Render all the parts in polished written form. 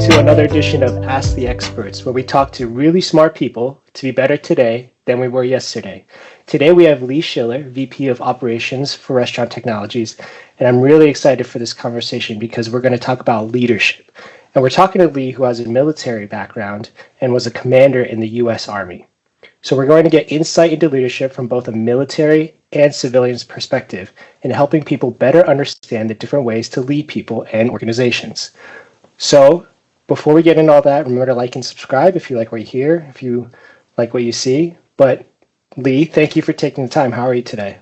to another edition of Ask the Experts, where we talk to really smart people to be better today than we were yesterday. Today we have Lee Schiller, VP of Operations for Restaurant Technologies, and I'm really excited for this conversation because we're going to talk about leadership. And we're talking to Lee, who has a military background and was a commander in the U.S. Army. So we're going to get insight into leadership from both a military and civilian's perspective in helping people better understand the different ways to lead people and organizations. So before we get into all that, remember to like and subscribe if you like what you hear, if you like what you see. But Lee, thank you for taking the time. How are you today?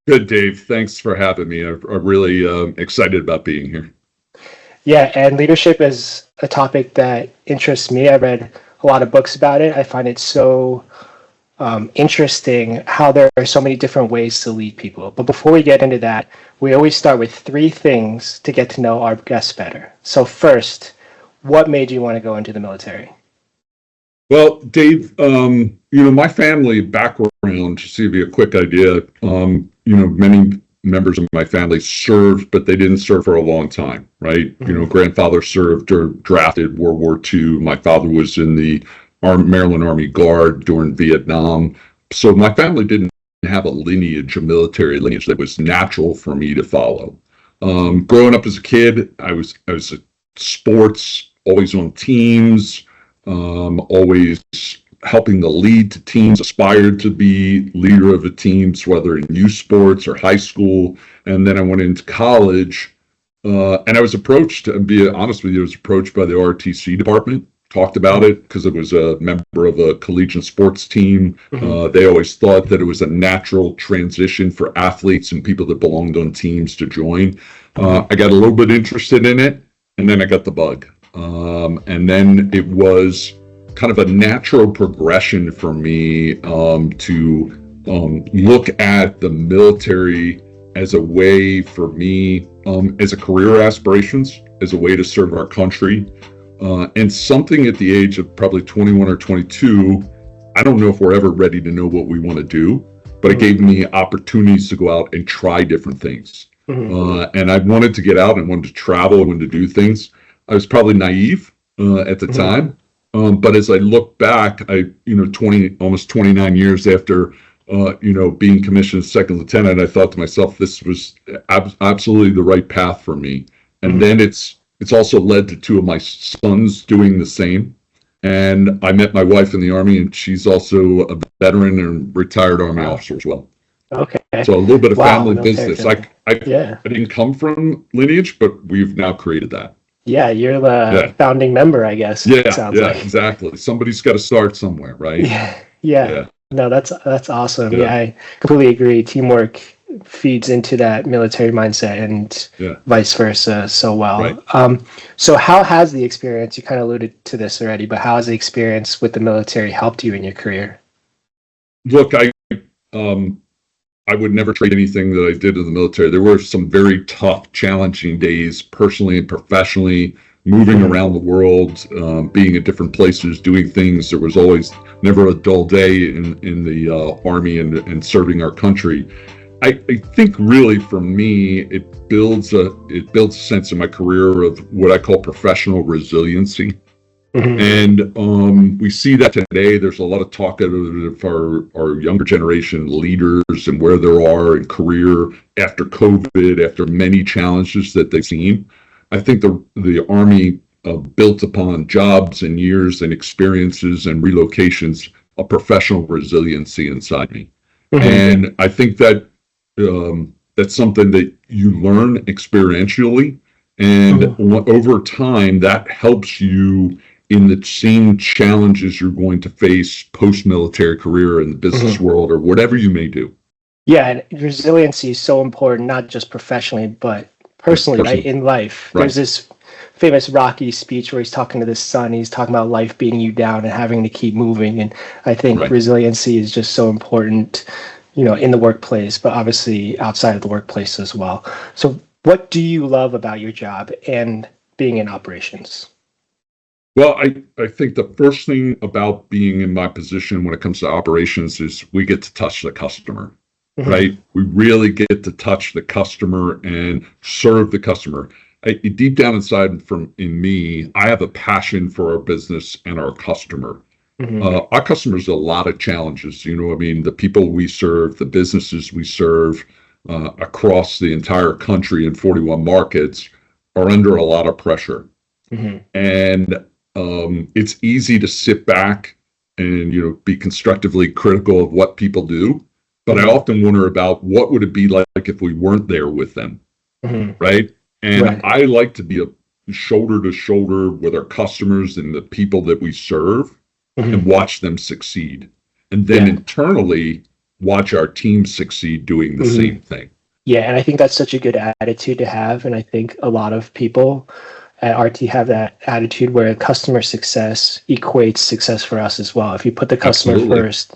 Good, Dave. Thanks for having me. I'm really excited about being here. Yeah, and leadership is a topic that interests me. I read a lot of books about it. I find it so interesting how there are so many different ways to lead people. But before we get into that, we always start with 3 things to get to know our guests better. So first, what made you want to go into the military? Well, Dave, my family background, just to give you a quick idea, many members of my family served, but they didn't serve for a long time, right? Mm-hmm. Grandfather served or drafted World War II. My father was in the Maryland Army Guard during Vietnam. So my family didn't have a military lineage that was natural for me to follow. Growing up as a kid, I was at sports, always on teams, always helping to lead to teams, aspired to be leader of the teams, whether in youth sports or high school. And then I went into college, and I was approached, to be honest with you, I was approached by the ROTC department, talked about it because I was a member of a collegiate sports team. Mm-hmm. They always thought that it was a natural transition for athletes and people that belonged on teams to join. I got a little bit interested in it, and then I got the bug. And then it was kind of a natural progression for me to look at the military as a way for me, as a career aspirations, as a way to serve our country. And something at the age of probably 21 or 22, I don't know if we're ever ready to know what we want to do, but it gave me opportunities to go out and try different things. Mm-hmm. And I wanted to get out and wanted to travel, I wanted to do things. I was probably naive at the time. But as I look back, almost 29 years after, being commissioned as second lieutenant, I thought to myself, this was absolutely the right path for me. And then it's also led to 2 of my sons doing the same. And I met my wife in the Army, and she's also a veteran and retired Army officer as well. Okay. So a little bit of family business. I didn't come from lineage, but we've now created that. Yeah, you're the founding member, I guess. Yeah, exactly. Somebody's got to start somewhere, right? Yeah. No, that's awesome. Yeah, I completely agree. Teamwork feeds into that military mindset and vice versa so well. Right. So how has the experience, you kind of alluded to this already, but how has the experience with the military helped you in your career? Look, I would never trade anything that I did in the military. There were some very tough, challenging days, personally and professionally, moving around the world, being at different places, doing things. There was always never a dull day in the Army and serving our country. I think really for me, it builds a sense in my career of what I call professional resiliency. Mm-hmm. And we see that today. There's a lot of talk of our younger generation leaders and where they are in career after COVID, after many challenges that they've seen. I think the Army built upon jobs and years and experiences and relocations a professional resiliency inside me. Mm-hmm. And I think that that's something that you learn experientially, and over time that helps you in the same challenges you're going to face post-military career in the business world or whatever you may do. Yeah, and resiliency is so important, not just professionally, but personally, right, in life. Right. There's this famous Rocky speech where he's talking to his son. He's talking about life beating you down and having to keep moving. And I think resiliency is just so important, in the workplace, but obviously outside of the workplace as well. So what do you love about your job and being in operations? Well, I think the first thing about being in my position when it comes to operations is we get to touch the customer, right? We really get to touch the customer and serve the customer. deep down inside in me, I have a passion for our business and our customer. Our customers have a lot of challenges. I mean, the people we serve, the businesses we serve across the entire country in 41 markets are under a lot of pressure. And it's easy to sit back and, be constructively critical of what people do. But I often wonder about what would it be like if we weren't there with them, right? And I like to be a shoulder to shoulder with our customers and the people that we serve and watch them succeed. And then internally watch our team succeed doing the same thing. Yeah, and I think that's such a good attitude to have. And I think a lot of people at RT have that attitude where customer success equates success for us as well. If you put the customer first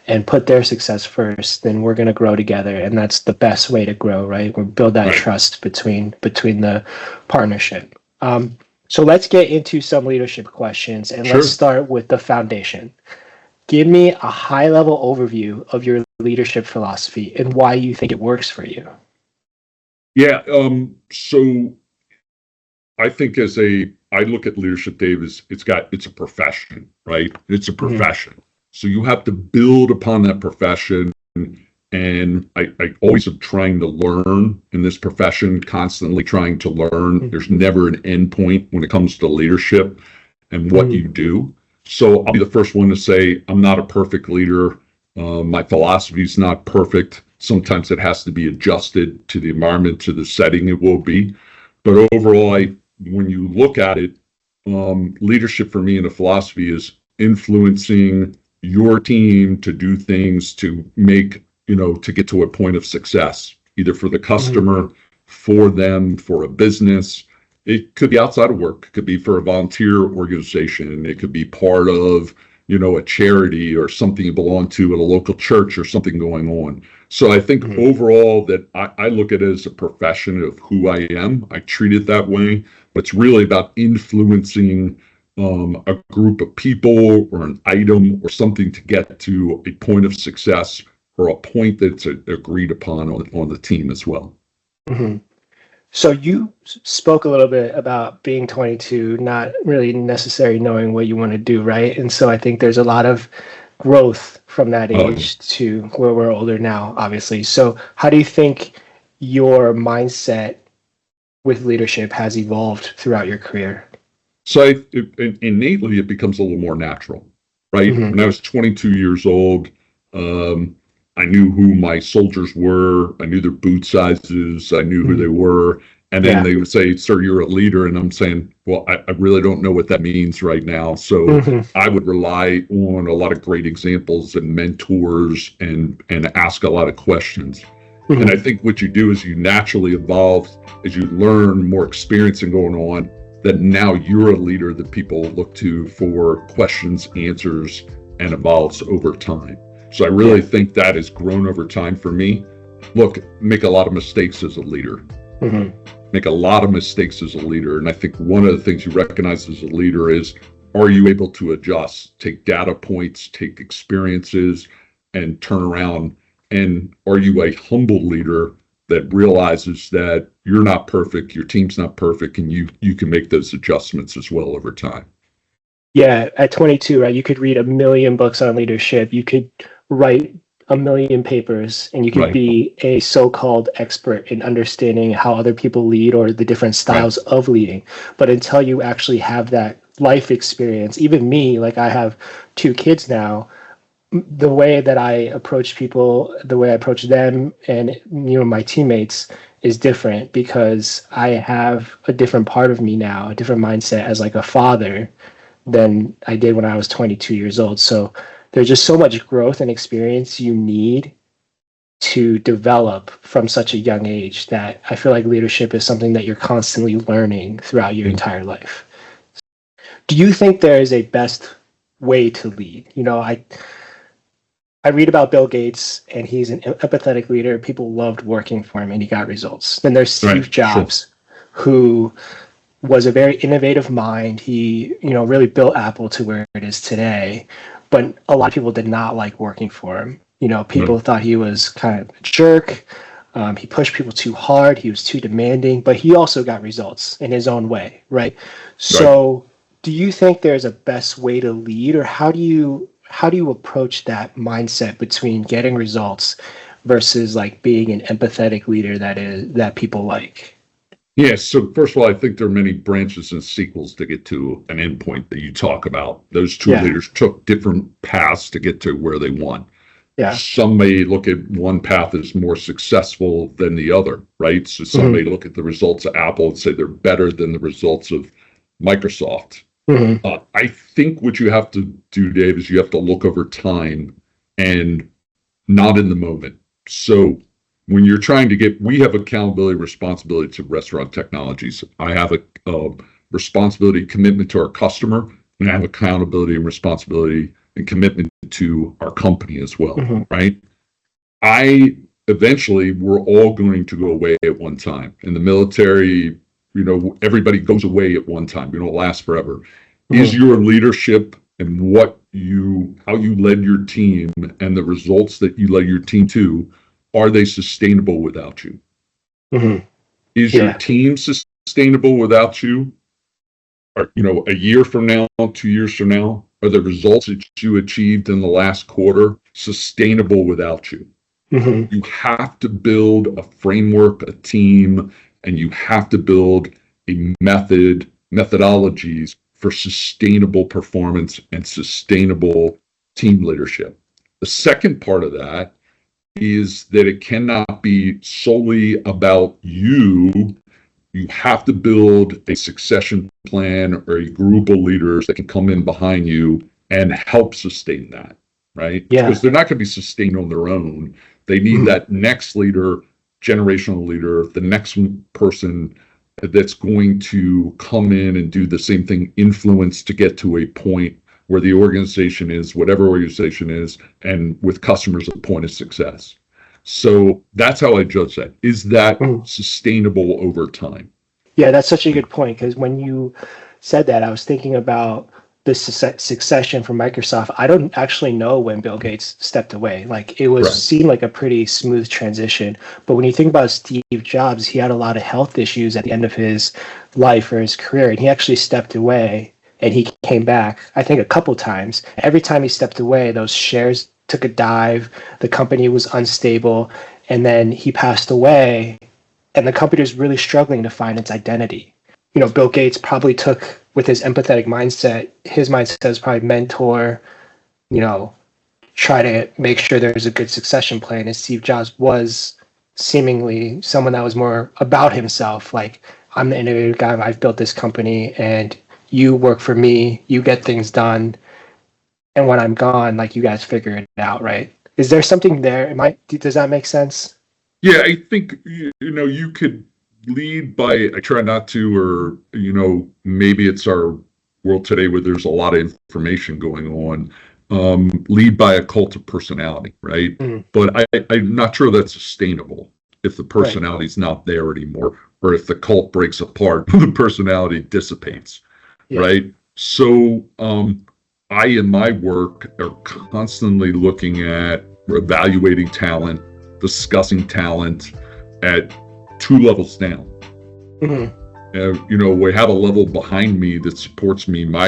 and put their success first, then we're going to grow together. And that's the best way to grow, right? We build that trust between the partnership. So let's get into some leadership questions, and let's start with the foundation. Give me a high-level overview of your leadership philosophy and why you think it works for you. Yeah, so I think I look at leadership, Dave, as it's a profession, right? It's a profession. So you have to build upon that profession. And I always am trying to learn in this profession, constantly trying to learn. There's never an end point when it comes to leadership and what you do. So I'll be the first one to say, I'm not a perfect leader. My philosophy is not perfect. Sometimes it has to be adjusted to the environment, to the setting it will be. But overall, when you look at it, leadership for me in a philosophy is influencing your team to do things to make, to get to a point of success, either for the customer, for them, for a business. It could be outside of work. It could be for a volunteer organization. It could be part of, a charity or something you belong to at a local church or something going on. So I think overall that I look at it as a profession of who I am. I treat it that way, but it's really about influencing a group of people or an item or something to get to a point of success or a point that's agreed upon on the team as well. So you spoke a little bit about being 22, not really necessarily knowing what you want to do, right? And so I think there's a lot of growth from that age to where we're older now, obviously. So how do you think your mindset with leadership has evolved throughout your career? So innately, it becomes a little more natural, right? When I was 22 years old, I knew who my soldiers were. I knew their boot sizes. I knew who they were. And then they would say, sir, you're a leader. And I'm saying, well, I really don't know what that means right now. So I would rely on a lot of great examples and mentors and ask a lot of questions. And I think what you do is you naturally evolve as you learn more experience and going on, that now you're a leader that people look to for questions, answers, and evolves over time. So I really think that has grown over time for me. Look, make a lot of mistakes as a leader. Make a lot of mistakes as a leader. And I think one of the things you recognize as a leader is, are you able to adjust, take data points, take experiences, and turn around? And are you a humble leader that realizes that you're not perfect, your team's not perfect, and you can make those adjustments as well over time? Yeah, at 22, right, you could read 1 million books on leadership. You could write 1 million papers, and you could be a so-called expert in understanding how other people lead or the different styles of leading. But until you actually have that life experience, even me, like I have 2 kids now, the way that I approach people, the way I approach them and my teammates is different because I have a different part of me now, a different mindset as like a father than I did when I was 22 years old. So there's just so much growth and experience you need to develop from such a young age that I feel like leadership is something that you're constantly learning throughout your entire life. Do you think there is a best way to lead? I read about Bill Gates, and he's an empathetic leader. People loved working for him, and he got results. Then there's Steve Jobs, who was a very innovative mind. He, really built Apple to where it is today. But a lot of people did not like working for him. People thought he was kind of a jerk. He pushed people too hard. He was too demanding, but he also got results in his own way, right? Right. So, do you think there's a best way to lead, or how do you approach that mindset between getting results versus like being an empathetic leader that people like? Yeah, so first of all, I think there are many branches and sequels to get to an endpoint that you talk about. Those two Yeah, leaders took different paths to get to where they want. yeah, Some may look at one path as more successful than the other, right? So some hmm may look at the results of Apple and say they're better than the results of Microsoft. hmm I think what you have to do, Dave, is you have to look over time and not in the moment. So when you're trying to we have accountability, responsibility to restaurant technologies. I have a responsibility, commitment to our customer, and I have accountability and responsibility and commitment to our company as well, hmm right? I eventually we're all going to go away at one time. In the military, everybody goes away at one time. You don't last forever. Is hmm your leadership and how you led your team and the results that you led your team to, are they sustainable without you? hmm Is your Yeah. team sustainable without you? Or, a year from now, 2 years from now, are the results that you achieved in the last quarter sustainable without you? hmm You have to build a framework, a team, and you have to build a methodologies for sustainable performance and sustainable team leadership. The second part of that is that it cannot be solely about you. You have to build a succession plan or a group of leaders that can come in behind you and help sustain that, right? Because Yeah. they're not going to be sustained on their own. They need hmm that next leader, generational leader, the next person that's going to come in and do the same thing, influence to get to a point where the organization is, whatever organization is, and with customers, a point of success. So that's how I judge that. Is that hmm sustainable over time? Yeah, that's such a good point because when you said that, I was thinking about the succession from Microsoft. I don't actually know when Bill Gates stepped away. Like it was Right. seemed like a pretty smooth transition. But when you think about Steve Jobs, he had a lot of health issues at the end of his life or his career, and he actually stepped away and he came back, I think a couple times. Every time he stepped away, those shares took a dive, the company was unstable, and then he passed away and the company was really struggling to find its identity. Bill Gates probably took with his empathetic mindset, his mindset is probably mentor, you know, try to make sure there's a good succession plan. And Steve Jobs was seemingly someone that was more about himself. Like, I'm the innovative guy, I've built this company, and you work for me, you get things done. And when I'm gone, like, you guys figure it out, right? Is there something there? Does that make sense? Yeah, I think you could lead by I try not to, or maybe it's our world today where there's a lot of information going on. Lead by a cult of personality, right? Mm, But I'm not sure that's sustainable if the right. personality's not there anymore, or if the cult breaks apart, the personality dissipates, Yeah. right? So I in my work are constantly looking at evaluating talent, discussing talent at two levels down. hmm We have a level behind me that supports me. My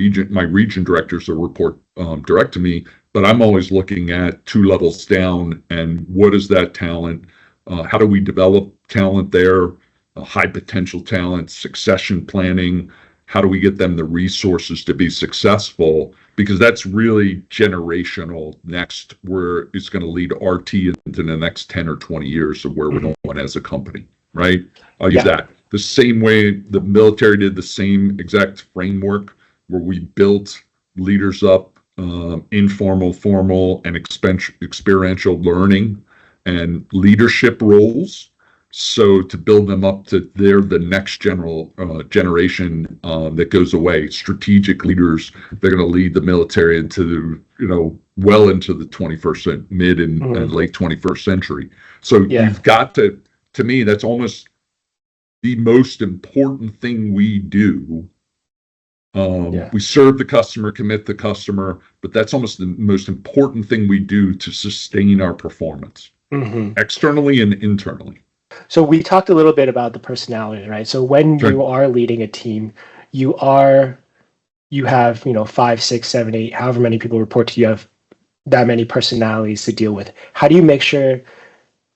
region directors will report direct to me, but I'm always looking at two levels down and what is that talent? How do we develop talent there? High potential talent, succession planning. How do we get them the resources to be successful? Because that's really generational next, where it's going to lead RT into the next 10 or 20 years of where we're hmm going as a company, right? I'll use Yeah. that. The same way the military did the same exact framework where we built leaders up, informal, formal, and experiential learning and leadership roles. So to build them up to they're the next generation that goes away, strategic leaders. They're going to lead the military into well into the 21st, mid and hmm late 21st century. So Yeah. you've got to me, that's almost the most important thing we do. Yeah. We serve the customer, commit the customer, but that's almost the most important thing we do to sustain our performance. Hmm. externally and internally. So we talked a little bit about the personalities, right? So when Sure. you are leading a team, you are you have, 5, 6, 7, 8, however many people report to you, have that many personalities to deal with. How do you make sure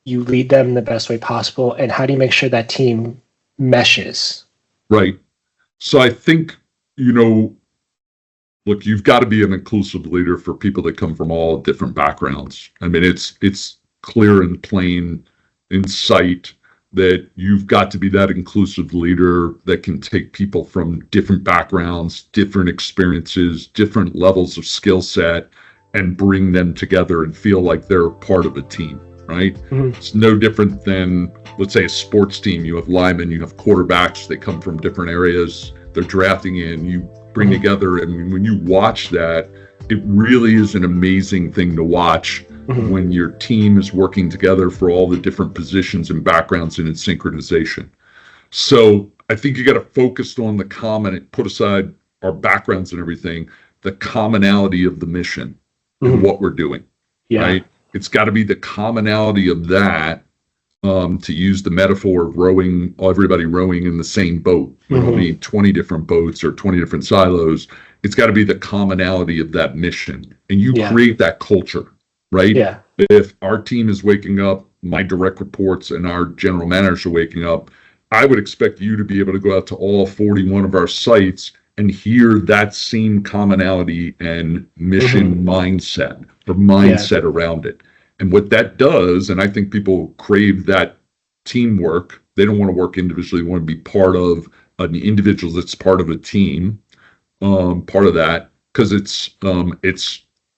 you lead them in the best way possible, and how do you make sure that team meshes? Right. So I think, you know, look, you've got to be an inclusive leader for people that come from all different backgrounds. I mean, it's clear and plain in sight that you've got to be that inclusive leader that can take people from different backgrounds, different experiences, different levels of skill set, and bring them together and feel like they're part of a team, right? Mm-hmm. It's no different than, let's say, a sports team. You have linemen, you have quarterbacks, they come from different areas, they're drafting in, you bring Mm-hmm. together. And when you watch that, it really is an amazing thing to watch Mm-hmm. when your team is working together for all the different positions and backgrounds and in synchronization. So I think you got to focus on the common, put aside our backgrounds and everything, the commonality of the mission and Mm-hmm. what we're doing, Yeah. right? It's got to be the commonality of that, to use the metaphor of rowing, everybody rowing in the same boat. We don't Mm-hmm. need 20 different boats or 20 different silos. It's got to be the commonality of that mission. And you Yeah. create that culture, right? Yeah. If our team is waking up, my direct reports and our general managers are waking up, I would expect you to be able to go out to all 41 of our sites and hear that same commonality and mission Mm-hmm. mindset or Yeah. mindset around it. And what that does, and I think people crave that teamwork. They don't want to work individually. They want to be part of an individual that's part of a team, part of that, because it's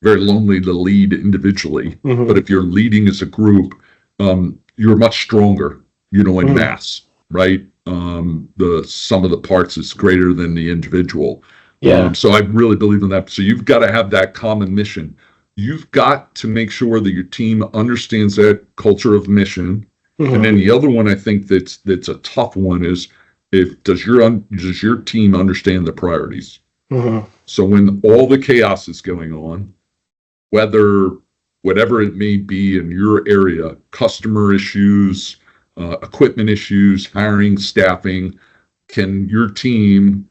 very lonely to lead individually. But Mm-hmm. if you're leading as a group, you're much stronger, in Mm-hmm. mass, right? The sum of the parts is greater than the individual. Yeah. So I really believe in that. So you've got to have that common mission. You've got to make sure that your team understands that culture of mission. And Mm-hmm. then the other one I think that's a tough one is, if does your team understand the priorities? Mm-hmm. So when all the chaos is going on, whether whatever it may be in your area, customer issues, equipment issues, hiring, staffing, can your team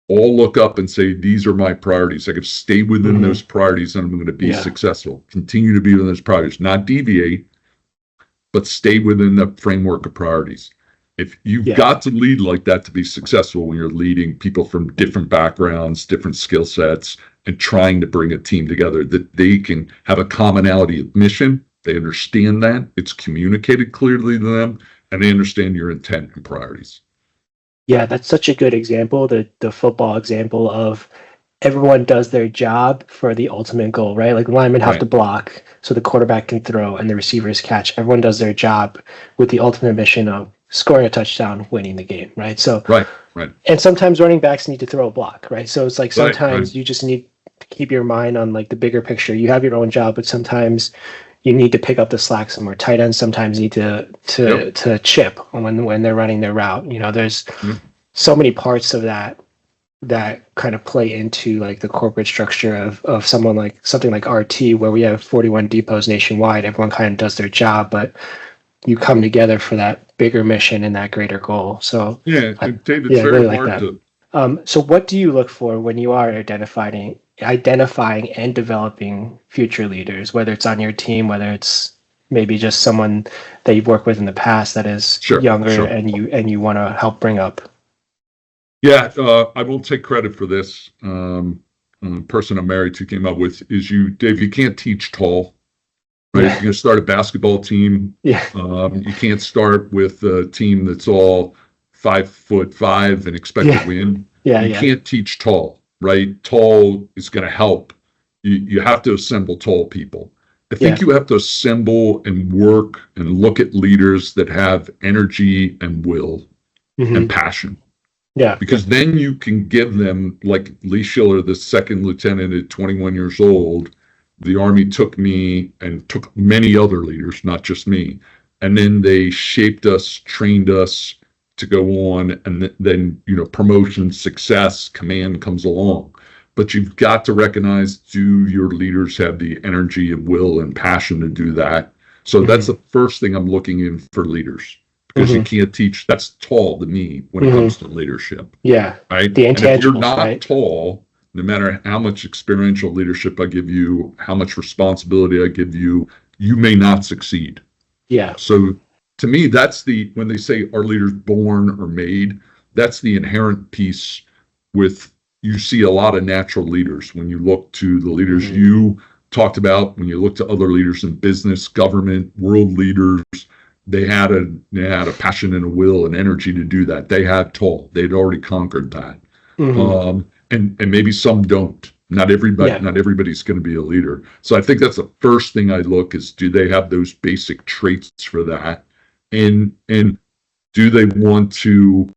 all look up and say, these are my priorities? I can stay within Mm-hmm. those priorities and I'm going to be Yeah. successful. Continue to be within those priorities, not deviate, but stay within the framework of priorities. If you've Yeah. got to lead like that to be successful, when you're leading people from different backgrounds, different skill sets, and trying to bring a team together, that they can have a commonality of mission, they understand that, it's communicated clearly to them, and they understand your intent and priorities. Yeah, that's such a good example, the football example of everyone does their job for the ultimate goal, right? Like the linemen have to Right, block so the quarterback can throw and the receivers catch. Everyone does their job with the ultimate mission of scoring a touchdown, winning the game, right? So, right, right, and sometimes running backs need to throw a block, right? So it's like right, right. sometimes you just need to keep your mind on like the bigger picture. You have your own job, but sometimes you need to pick up the slack somewhere. Tight ends sometimes need to Yep, to chip when they're running their route. There's yep, so many parts of that kind of play into like the corporate structure of something like RT, where we have 41 depots nationwide. Everyone kind of does their job, but you come together for that bigger mission and that greater goal. So, yeah, and Dave, it's yeah, I really very like hard that. to. So what do you look for when you are identifying and developing future leaders, whether it's on your team, whether it's maybe just someone that you've worked with in the past that is Sure, younger sure. and you want to help bring up? Yeah, I won't take credit for this. Person I'm married to came up with is, Dave. You can't teach tall, right? If you're Yeah. going to start a basketball team, Yeah. you can't start with a team that's all 5'5" and expect to Yeah. win. Yeah. You Yeah. can't teach tall, right? Tall is going to help. You have to assemble tall people. I think Yeah. you have to assemble and work and look at leaders that have energy and will and Hmm. passion, Yeah. because then you can give them, like Lee Schiller, the second lieutenant at 21 years old. The Army took me and took many other leaders, not just me. And then they shaped us, trained us to go on. And then, promotion, success, command comes along. But you've got to recognize, do your leaders have the energy and will and passion to do that? So that's the first thing I'm looking in for leaders, because you can't teach. That's tall to me when it comes to leadership. Yeah. Right. The And if you're intangibles, not right? tall, no matter how much experiential leadership I give you, how much responsibility I give you, you may not succeed. Yeah. So to me, that's when they say are leaders born or made, that's the inherent piece with, you see a lot of natural leaders when you look to the leaders you talked about, when you look to other leaders in business, government, world leaders, they had a passion and a will and energy to do that. They had tall. They'd already conquered that. And maybe some don't. Not everybody's going to be a leader. So I think that's the first thing I look is, do they have those basic traits for that? And do they want to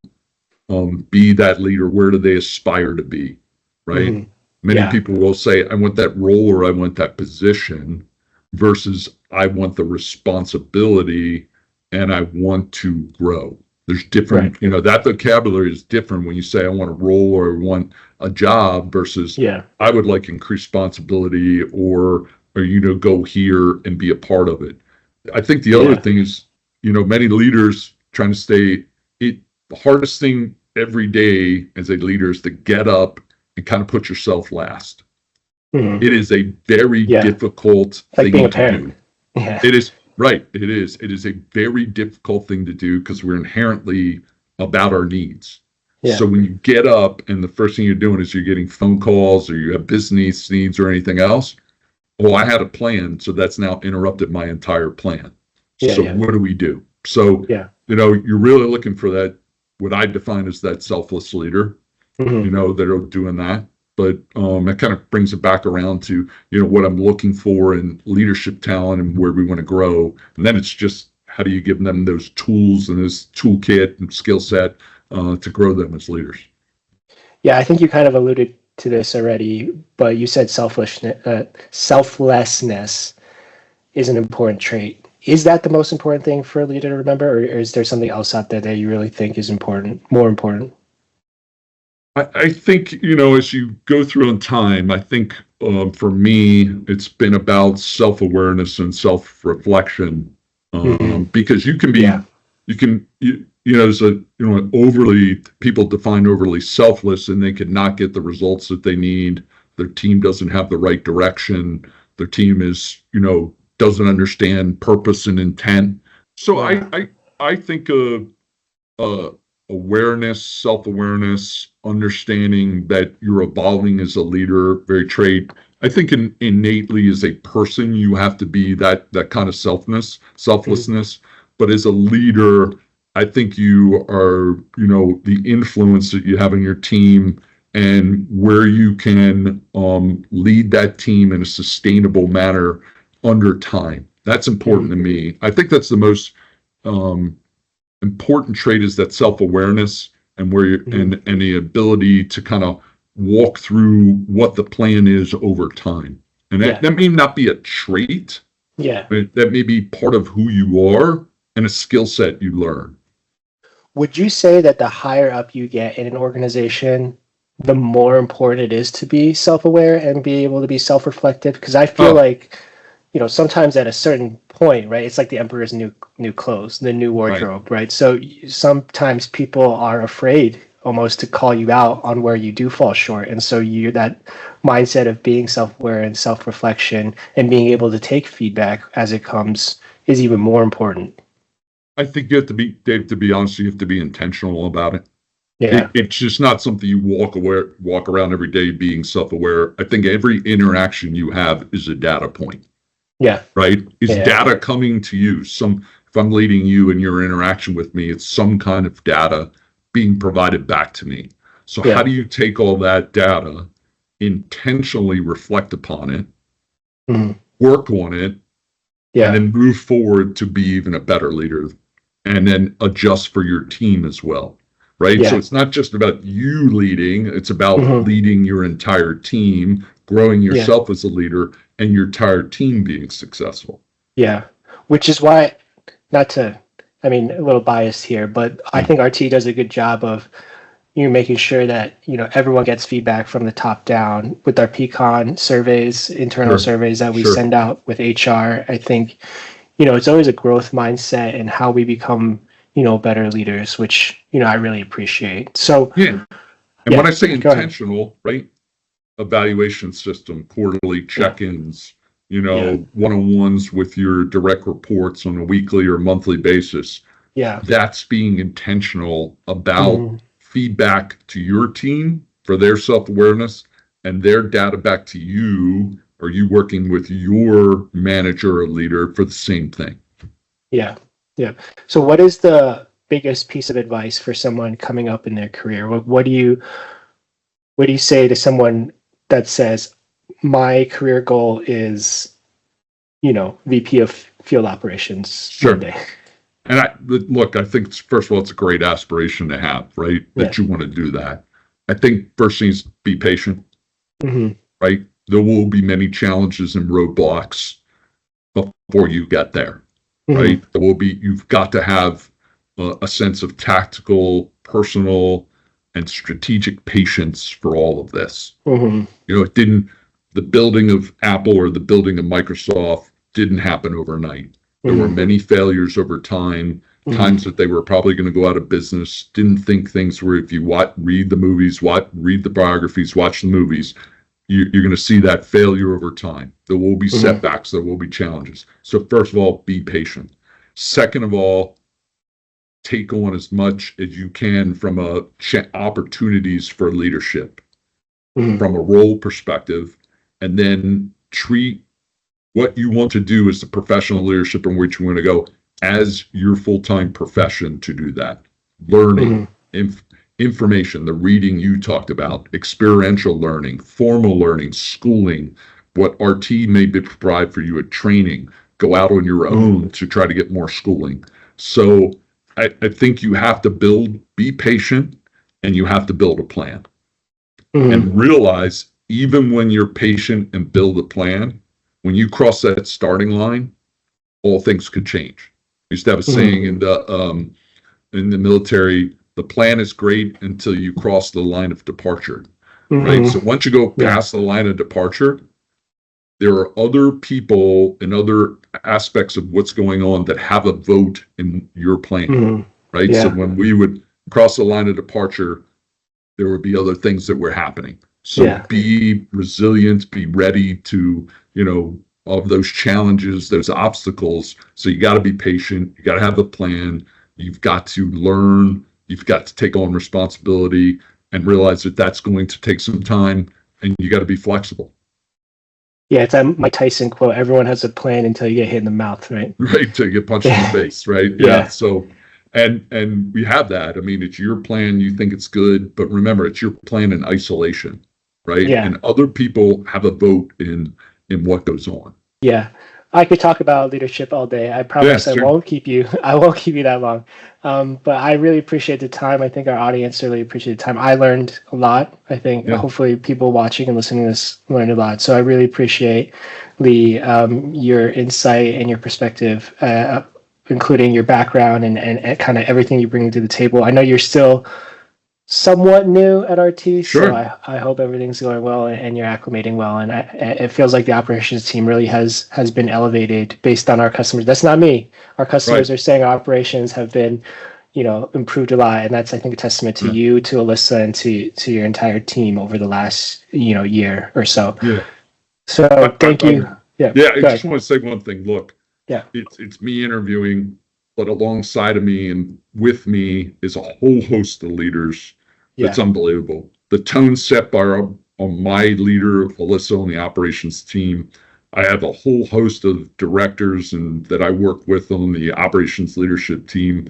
be that leader? Where do they aspire to be? Right. Many people will say, I want that role or I want that position, versus I want the responsibility and I want to grow. There's different, that vocabulary is different when you say I want a role or I want a job versus I would like increased responsibility or go here and be a part of it. I think the other thing is, many leaders trying to stay, the hardest thing every day as a leader is to get up and kind of put yourself last. It is a very difficult thing being a to parent. do. It is. Right. It is. It is a very difficult thing to do because we're inherently about our needs. So when you get up and the first thing you're doing is you're getting phone calls or you have business needs or anything else, well, I had a plan, so that's now interrupted my entire plan. What do we do? So, you're really looking for that, what I define as that selfless leader, that are doing that. But it kind of brings it back around to, what I'm looking for in leadership talent and where we want to grow. And then it's just, how do you give them those tools and this toolkit and skill set to grow them as leaders? Yeah, I think you kind of alluded to this already, but you said selflessness is an important trait. Is that the most important thing for a leader to remember, or is there something else out there that you really think is more important? I think, as you go through in time, I think for me, it's been about self-awareness and self-reflection, because you can be, there's people define overly selfless and they could not get the results that they need. Their team doesn't have the right direction. Their team is, doesn't understand purpose and intent. So I think awareness, self-awareness, understanding that you're evolving as a leader, very trait. I think innately as a person, you have to be that kind of selflessness. But as a leader, I think you are, the influence that you have in your team and where you can lead that team in a sustainable manner under time. That's important to me. I think that's the most important trait, is that self-awareness and where you're, and the ability to kind of walk through what the plan is over time. And that may not be a trait. But that may be part of who you are and a skill set you learn. Would you say that the higher up you get in an organization, the more important it is to be self-aware and be able to be self-reflective? Because I feel like, sometimes at a certain point, right, it's like the emperor's new clothes, the new wardrobe, right? So sometimes people are afraid almost to call you out on where you do fall short. And so that mindset of being self-aware and self-reflection and being able to take feedback as it comes is even more important. I think you have to be, Dave, to be honest, you have to be intentional about it. It's just not something you walk around every day being self-aware. I think every interaction you have is a data point. Right? Is data coming to you? If I'm leading you in your interaction with me, it's some kind of data being provided back to me. So how do you take all that data, intentionally reflect upon it, work on it, and then move forward to be even a better leader, and then adjust for your team as well, right? So it's not just about you leading, it's about leading your entire team, growing yourself as a leader, and your entire team being successful. Which is why, a little biased here, but I think RT does a good job of making sure that everyone gets feedback from the top down with our Pecan surveys, internal surveys that we send out with HR. I think it's always a growth mindset and how we become, better leaders, which, I really appreciate. So, Yeah. And yeah, when I say go ahead. intentional, right? Evaluation system, quarterly Yeah, check-ins, yeah, one-on-ones with your direct reports on a weekly or monthly basis. yeah. That's being intentional about Hmm. feedback to your team for their self-awareness and their data back to you, or you working with your manager or leader for the same thing. Yeah, yeah. So what is the biggest piece of advice for someone coming up in their career? What do you say to someone that says, my career goal is, VP of field operations one Sure. day? And look, I think first of all, it's a great aspiration to have, right? Yeah. That you want to do that. I think first thing is be patient, Hmm. right? There will be many challenges and roadblocks before you get there, Hmm. right? You've got to have a sense of tactical, personal, and strategic patience for all of this. Hmm. The building of Apple or the building of Microsoft didn't happen overnight. There were Hmm. many failures over time, Hmm. times that they were probably going to go out of business, didn't think things were, if you read the movies, read the biographies, watch the movies, you're going to see that failure over time. There will be Hmm. setbacks, there will be challenges. So, first of all, be patient. Second of all, take on as much as you can from opportunities for leadership Hmm. from a role perspective, and then treat what you want to do as the professional leadership in which you want to go as your full-time profession to do that. Learning, Hmm. information, the reading you talked about, experiential learning, formal learning, schooling, what RT may provide for you at training, go out on your own to try to get more schooling. So I think you have to be patient, and you have to build a plan Hmm. and realize even when you're patient and build a plan, when you cross that starting line, all things could change. We used to have a Hmm. saying in the military: the plan is great until you cross the line of departure. Right. Hmm. So once you go Yeah. past the line of departure, there are other people and other aspects of what's going on that have a vote in your plan. Hmm. Right. So Yeah. when we would cross the line of departure, there would be other things that were happening. So Yeah. be resilient, be ready to, of those challenges, those obstacles. So you got to be patient. You got to have a plan. You've got to learn. You've got to take on responsibility and realize that that's going to take some time, and you got to be flexible. Yeah. It's that Mike Tyson quote: "Everyone has a plan until you get hit in the mouth." Right. Right, to get punched in the face, right? Yeah. Yeah. So and we have that. I mean, it's your plan, you think it's good, but remember, it's your plan in isolation, right? Yeah. And other people have a vote in what goes on. Yeah, I could talk about leadership all day. I Yeah, promise I sure. won't keep you. I won't keep you that long. But I really appreciate the time. I think our audience really appreciate the time. I learned a lot. I think Yeah, hopefully people watching and listening to this learned a lot. So I really appreciate Lee, your insight and your perspective, including your background and kind of everything you bring to the table. I know you're still somewhat new at RT, so sure. I hope everything's going well and you're acclimating well. And it feels like the operations team really has been elevated based on our customers. That's not me. Our customers Right. are saying our operations have been, improved a lot, and that's, I think, a testament to Yeah. you, to Alyssa, and to your entire team over the last year or so. Yeah. So thank you. Yeah, Yeah, I go just ahead. want to say one thing. Look, Yeah, it's me interviewing, but alongside of me and with me is a whole host of leaders that's yeah, unbelievable. The tone set by on my leader, Alyssa, on the operations team. I have a whole host of directors and that I work with on the operations leadership team.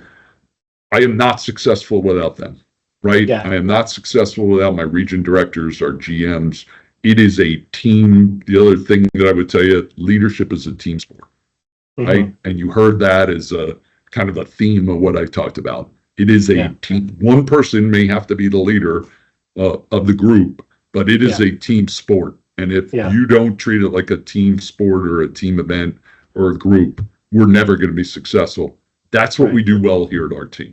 I am not successful without them, right? yeah, I am not successful without my region directors, our GMs. It is a team. The other thing that I would tell you, leadership is a team sport, hmm, right? And you heard that as a kind of a theme of what I talked about. It is a yeah, team. One person may have to be the leader of the group, but it is yeah, a team sport. And if yeah, you don't treat it like a team sport or a team event or a group, we're never going to be successful. That's what right, we do well here at RT. yeah.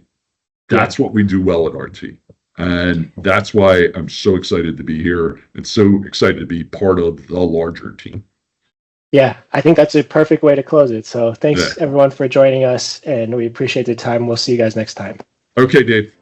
That's what we do well at RT. And that's why I'm so excited to be here and so excited to be part of the larger team. Yeah, I think that's a perfect way to close it. So Yeah. thanks everyone for joining us, and we appreciate the time. We'll see you guys next time. Okay, Dave.